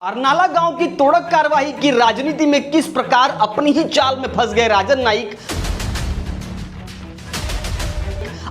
अरनाला गांव की तोड़क कार्रवाई की राजनीति में किस प्रकार अपनी ही चाल में फंस गए राजन नाईक,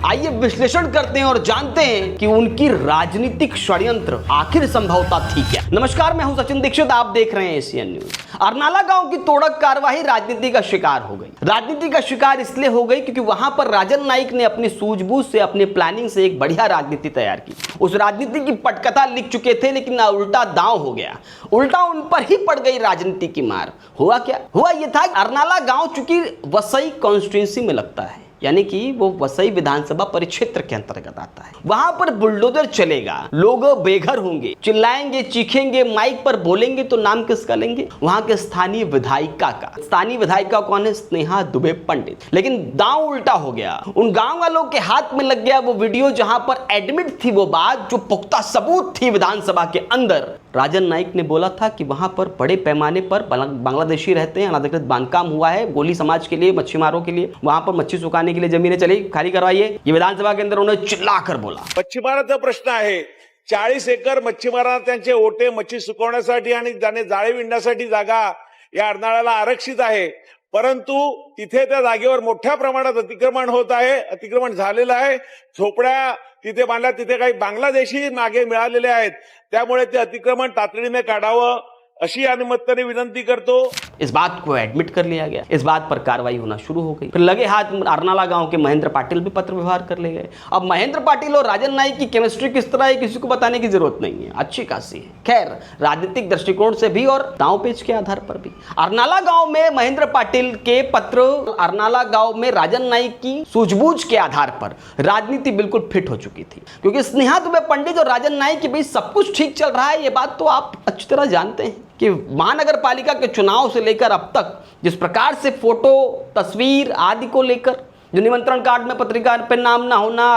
आइए विश्लेषण करते हैं और जानते हैं कि उनकी राजनीतिक षड्यंत्र आखिर संभवतः थी क्या। नमस्कार, मैं हूं सचिन दीक्षित, आप देख रहे हैं एशियन न्यूज। अरनाला गांव की तोड़क कार्रवाई राजनीति का शिकार हो गई। राजनीति का शिकार इसलिए हो गई क्योंकि वहां पर राजन नाईक ने अपनी सूझबूझ से, अपनी प्लानिंग से एक बढ़िया राजनीति तैयार की। उस राजनीति की पटकथा लिख चुके थे, लेकिन उल्टा दांव हो गया, उल्टा उन पर ही पड़ गई राजनीति की मार। हुआ क्या? हुआ यह था, अरनाला गांव चूंकि वसई कॉन्स्टिट्यूंसी में लगता है, यानी कि वो वसई विधानसभा परिक्षेत्र के अंतर्गत आता है। वहां पर बुलडोजर चलेगा, लोग बेघर होंगे, चिल्लाएंगे, चीखेंगे, माइक पर बोलेंगे, तो नाम किसका लेंगे? वहां के स्थानीय विधायिका का। स्थानीय विधायिका कौन है? स्नेहा दुबे पंडित। लेकिन दांव उल्टा हो गया, उन गांव वालों के हाथ में लग गया वो वीडियो जहां पर एडमिट थी वो बात, जो पुख्ता सबूत थी विधानसभा के अंदर। राजन नाईक ने बोला था कि वहां पर बड़े पैमाने पर बांग्लादेशी रहते हैं, अनधिकृत बांधकाम हुआ है गोली समाज के लिए, मच्छीमारों के लिए, वहां पर मच्छी सुखाने के लिए जमीनें चली, खाली करवाइए। ये विधानसभा के अंदर उन्होंने चिल्लाकर बोला। मच्छीमाराचा प्रश्न आहे, 40 एकर मच्छीमारांना त्यांचे ओटे मच्छी सुकवण्यासाठी आणि जाळे विणण्यासाठी जागा या अर्नाळ्याला आरक्षित आहे, परंतु तिथे त्या जागेवर मोठ्या प्रमाणात अतिक्रमण होत आहे, अतिक्रमण झालेलं आहे। झोपड्या तिथे बांधल्या, तिथे काही बांग्लादेशी मागे मिळालेले आहेत, त्यामुळे ते अतिक्रमण तातडीने काढावं अशी अनुमतीने विनंती करतो। इस बात को एडमिट कर लिया गया, इस बात पर कार्रवाई होना शुरू हो गई। फिर लगे हाथ अरनाला गांव के महेंद्र पाटिल भी पत्र व्यवहार कर ले गए। अब महेंद्र पाटिल और राजन नाईक की केमिस्ट्री किस तरह है किसी को बताने की जरूरत नहीं है, अच्छी खासी है। खैर, राजनीतिक दृष्टिकोण से भी और दांव पेच के आधार पर भी अरनाला गांव में महेंद्र पाटिल के पत्र, अरनाला गांव में राजन नाईक की सूझबूझ के आधार पर राजनीति बिल्कुल फिट हो चुकी थी, क्योंकि स्नेहा दुबे पंडित और राजन नाईक के बीच सब कुछ ठीक चल रहा है। ये बात तो आप अच्छी तरह जानते हैं कि महानगर पालिका के चुनाव से लेकर अब तक जिस प्रकार से फोटो, तस्वीर आदि को लेकर, जो निमंत्रण कार्ड में पत्रिका पे नाम ना होना,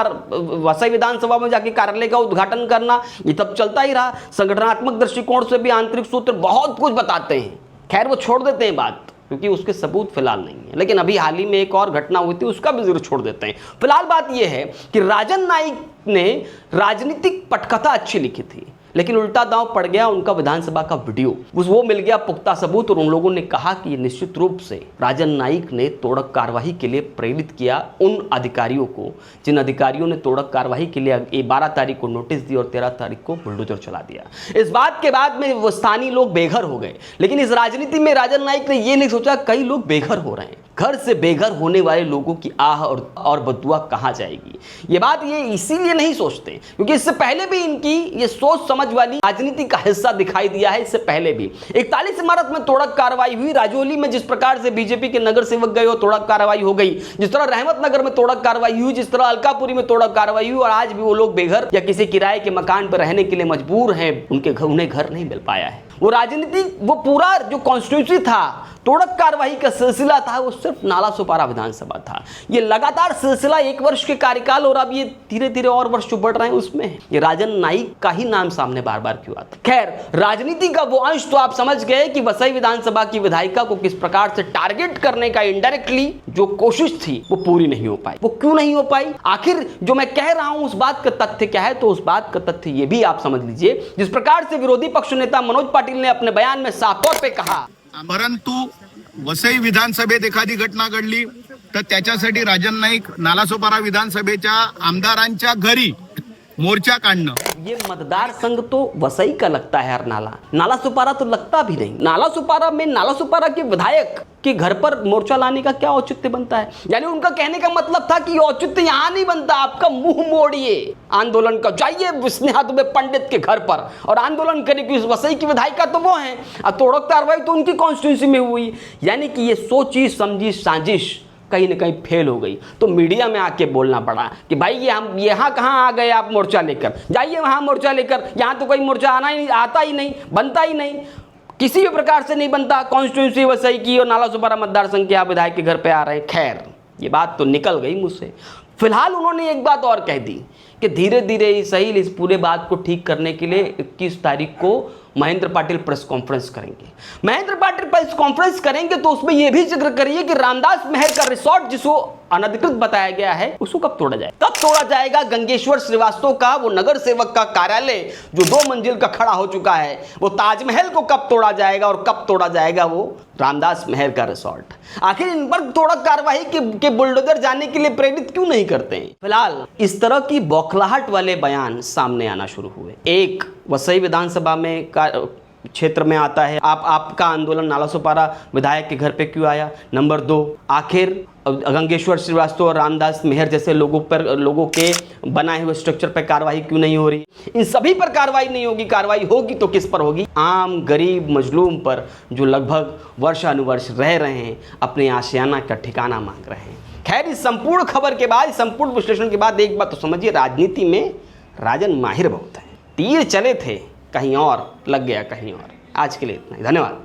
वसई विधानसभा में जाके कार्यालय का उद्घाटन करना, ये तब चलता ही रहा। संगठनात्मक दृष्टिकोण से भी आंतरिक सूत्र बहुत कुछ बताते हैं। खैर, वो छोड़ देते हैं बात, क्योंकि उसके सबूत फिलहाल नहीं है। लेकिन अभी हाल ही में एक और घटना हुई थी, उसका भी जरूर छोड़ देते हैं। फिलहाल बात यह है कि राजन नाईक ने राजनीतिक पटकथा अच्छी लिखी थी, लेकिन उल्टा दांव पड़ गया उनका विधानसभा का वीडियो, वो मिल गया पुख्ता सबूत, और उन लोगों ने कहा कि निश्चित रूप से राजन नाईक ने तोड़क कार्रवाई के लिए प्रेरित किया उन अधिकारियों को, जिन अधिकारियों ने तोड़क कार्रवाई के लिए 12 तारीख को नोटिस दी और 13 तारीख को बुलडोजर चला दिया। इस बात के बाद में वो स्थानीय लोग बेघर हो गए। लेकिन इस राजनीति में राजन नाईक ने यह नहीं सोचा कई लोग बेघर हो रहे हैं, घर से बेघर होने वाले लोगों की आह और बदुआ कहां जाएगी। ये बात ये इसीलिए नहीं सोचते क्योंकि इससे पहले भी इनकी ये सोच समझ वाली राजनीति का हिस्सा दिखाई दिया है। इससे पहले भी 41 इमारत में तोड़क कार्रवाई हुई। राजौली में जिस प्रकार से बीजेपी के नगर सेवक गए और तोड़क कार्रवाई हो गई, जिस तरह रहमत नगर में तोड़क कार्रवाई हुई, जिस तरह अलकापुरी में तोड़क कार्रवाई हुई, और आज भी वो लोग बेघर या किसी किराए के मकान पर रहने के लिए मजबूर हैं, उन्हें घर नहीं मिल पाया है। वो राजनीति, वो पूरा जो कॉन्स्टिट्यूंसी था, तोड़क कार्रवाई का सिलसिला था, वो सिर्फ नाला सुपारा विधानसभा था। ये लगातार सिलसिला 1 वर्ष के कार्यकाल, और अब ये धीरे धीरे और वर्ष जो बढ़ रहे हैं उसमें ये राजन नाईक का ही नाम सामने बार बार क्यों आता। खैर, राजनीति का वो अंश तो आप समझ गए कि वसई विधानसभा की विधायिका को किस प्रकार से टारगेट करने का इनडायरेक्टली जो कोशिश थी वो पूरी नहीं हो पाई। वो क्यों नहीं हो पाई? आखिर जो मैं कह रहा हूं उस बात का तथ्य क्या है? तो उस बात का तथ्य ये भी आप समझ लीजिए, जिस प्रकार से विरोधी पक्ष नेता मनोज पाटिल ने अपने बयान में साफ तौर पे कहा, परंतु वसई विधानसभेत एखादी घटना घडली तर त्याच्यासाठी राजन नाईक नालासोपारा विधानसभेच्या आमदारांच्या घरी मोर्चा काढणं। ये मतदार संघ तो वसई का लगता है, अरनाला, नाला सुपारा तो लगता भी नहीं। नाला सुपारा में नाला सुपारा के विधायक के घर पर मोर्चा लाने का क्या औचित्य बनता है? यानी उनका कहने का मतलब था कि औचित्य यहां नहीं बनता, आपका मुंह मोड़िए आंदोलन का, जाइए स्नेहा दुबे पंडित के घर पर और आंदोलन करिए, क्योंकि वसई की विधायिका तो वो है, और तोड़क कार्रवाई तो उनकी कॉन्स्टिट्यूंसी में हुई। यानी कि ये सोची समझी साजिश कहीं ना कहीं फेल हो गई। तो मीडिया में आके बोलना पड़ा कि भाई ये हम यहाँ कहाँ आ गए, आप मोर्चा लेकर जाइए वहाँ मोर्चा लेकर, यहाँ तो कोई मोर्चा आता ही नहीं, बनता ही नहीं, किसी भी प्रकार से नहीं बनता। कॉन्स्टिट्यूंसी वसई की और नाला सुपारा मतदार संघ के आप विधायक के घर पे आ रहे हैं। खैर, ये बात तो निकल गई मुझसे। फिलहाल उन्होंने एक बात और कह दी कि धीरे धीरे ही सही इस पूरे बात को ठीक करने के लिए 21 तारीख को महेंद्र पाटिल प्रेस कॉन्फ्रेंस करेंगे। महेंद्र पाटिल प्रेस कॉन्फ्रेंस करेंगे तो उसमें यह भी जिक्र करिए कि रामदास महर का रिसोर्ट जिसको अनधिकृत बताया गया है, उसको कब तोड़ा जाए? कब तोड़ा जाएगा गंगेश्वर श्रीवास्तव का वो नगर सेवक का कार्यालय जो 2 मंजिल का खड़ा हो चुका है? वो ताजमहल को कब तोड़ा जाएगा और कब तोड़ा जाएगा वो रामदास मेहर का रिसोर्ट? आखिर इन पर तोड़ा कार्यवाही के बुलडोजर जाने के लिए प्रेरित क्यों नहीं करते हैं? फिलहाल इस तरह की बौखलाहट वाले बयान सामने आना शुरू हुए। एक, वसई विधानसभा में क्षेत्र में आता है, आपका आंदोलन नालासोपारा विधायक के घर पे क्यों आया? नंबर 2, आखिर गंगेश्वर श्रीवास्तव और रामदास मेहर जैसे लोगों के बनाए हुए स्ट्रक्चर पर कार्रवाई क्यों नहीं हो रही? इन सभी पर कार्रवाई नहीं होगी। कार्रवाई होगी तो किस पर होगी? आम गरीब मजलूम पर, जो लगभग वर्षानुवर्ष रह रहे हैं, अपने आशियाना का ठिकाना मांग रहे हैं। खैर, इस संपूर्ण खबर के बाद, संपूर्ण विश्लेषण के बाद एक बात तो समझिए, राजनीति में राजन माहिर बहुत है। तीर चले थे कहीं और, लग गया कहीं और। आज के लिए इतना ही, धन्यवाद।